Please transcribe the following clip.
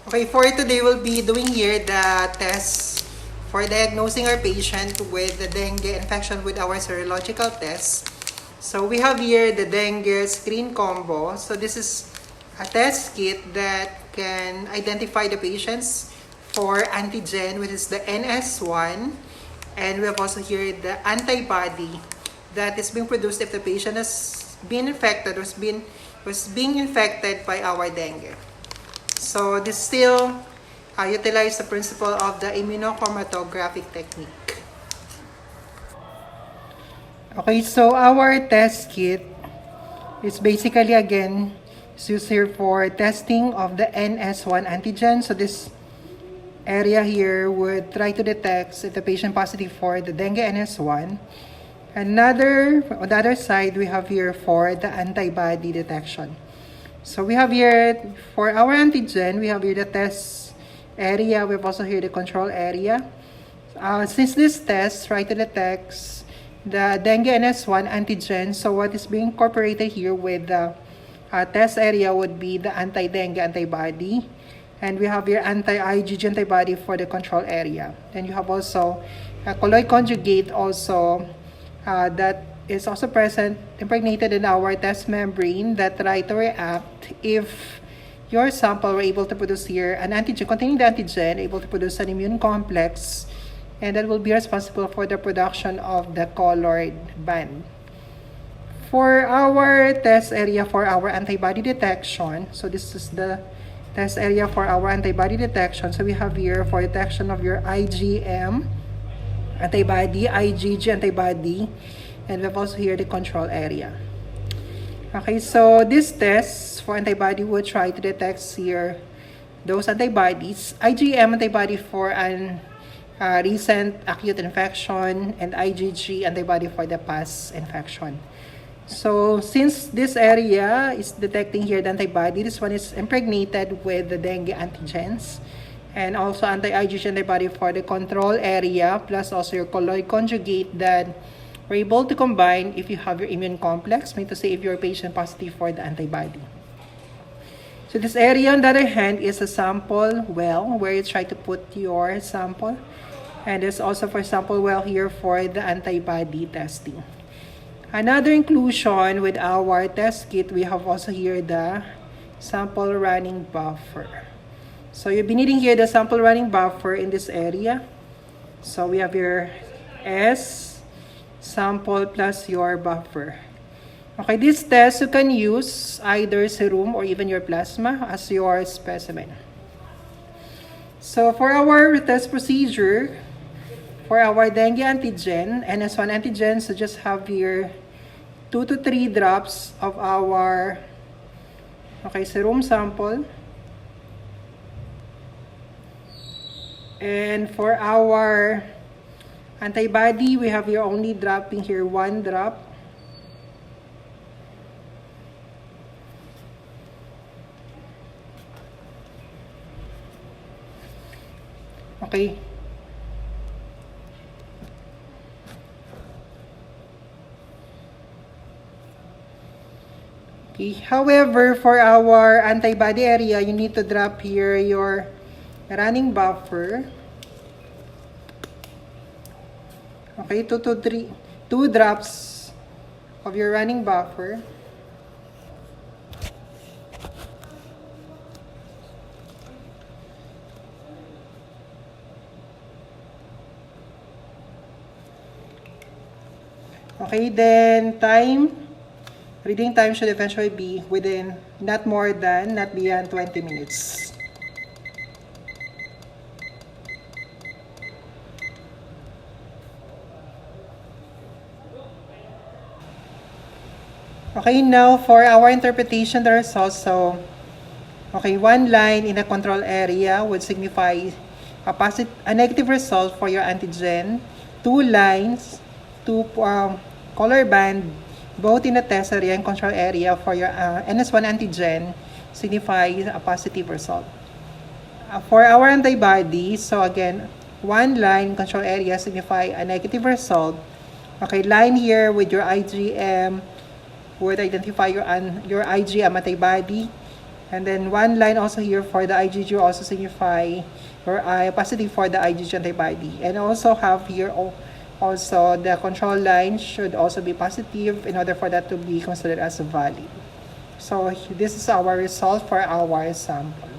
Okay, for today we'll be doing here the test for diagnosing our patient with the dengue infection with our serological test. So we have here the dengue screen combo. So this is a test kit that can identify the patients for antigen, which is the NS1, and we have also here the antibody that is being produced if the patient has been infected or was being infected by our dengue. So this still utilize the principle of the immunochromatographic technique. Okay, so our test kit is basically again used here for testing of the NS1 antigen. So this area here would try to detect if the patient positive for the dengue NS1. On the other side, we have here for the antibody detection. So we have here, for our antigen, we have here the test area. We have also here the control area. Since this test try to detect the dengue NS1 antigen, so what is being incorporated here with the test area would be the anti-dengue antibody. And we have here anti-IgG antibody for the control area. Then you have also a colloid conjugate also that is also present, impregnated in our test membrane that try to react if your sample were able to produce here an antigen containing the antigen, able to produce an immune complex, and that will be responsible for the production of the colored band. For our test area for our antibody detection, so this is the test area for our antibody detection. So we have here for detection of your IgM antibody, IgG antibody, and we have also here the control area. Okay, so this test for antibody would try to detect here those antibodies, IgM antibody for an recent acute infection, and IgG antibody for the past infection. So since this area is detecting here the antibody, this one is impregnated with the dengue antigens, and also anti-IgG antibody for the control area, plus also your colloid conjugate that we're able to combine if you have your immune complex, meaning to say if you're patient positive for the antibody. So this area, on the other hand, is a sample well where you try to put your sample. And there's also for sample well here for the antibody testing. Another inclusion with our test kit, we have also here the sample running buffer. So you'll be needing here the sample running buffer in this area. So we have here S sample plus your buffer. Okay, this test you can use either serum or even your plasma as your specimen. So for our test procedure, for our dengue antigen, NS1 antigen, so just have here 2 to 3 drops of our serum sample. And for our antibody, we have here only dropping here 1 drop. Okay. Okay. However, for our antibody area, you need to drop here your running buffer. Okay, 2 drops of your running buffer. Okay, then reading time should eventually be within not beyond 20 minutes. Okay, now for our interpretation of the results. So, okay, 1 line in the control area would signify a negative result for your antigen. 2 lines, 2 color band, both in the test area and control area for your NS1 antigen signify a positive result. For our antibody, so again, 1 line control area signify a negative result. Okay, line here with your IgM would identify your IgM antibody, And then one line also here for the IgG also signify your positive for the IgG antibody. And also have here also the control line should also be positive in order for that to be considered as valid. So this is our result for our sample.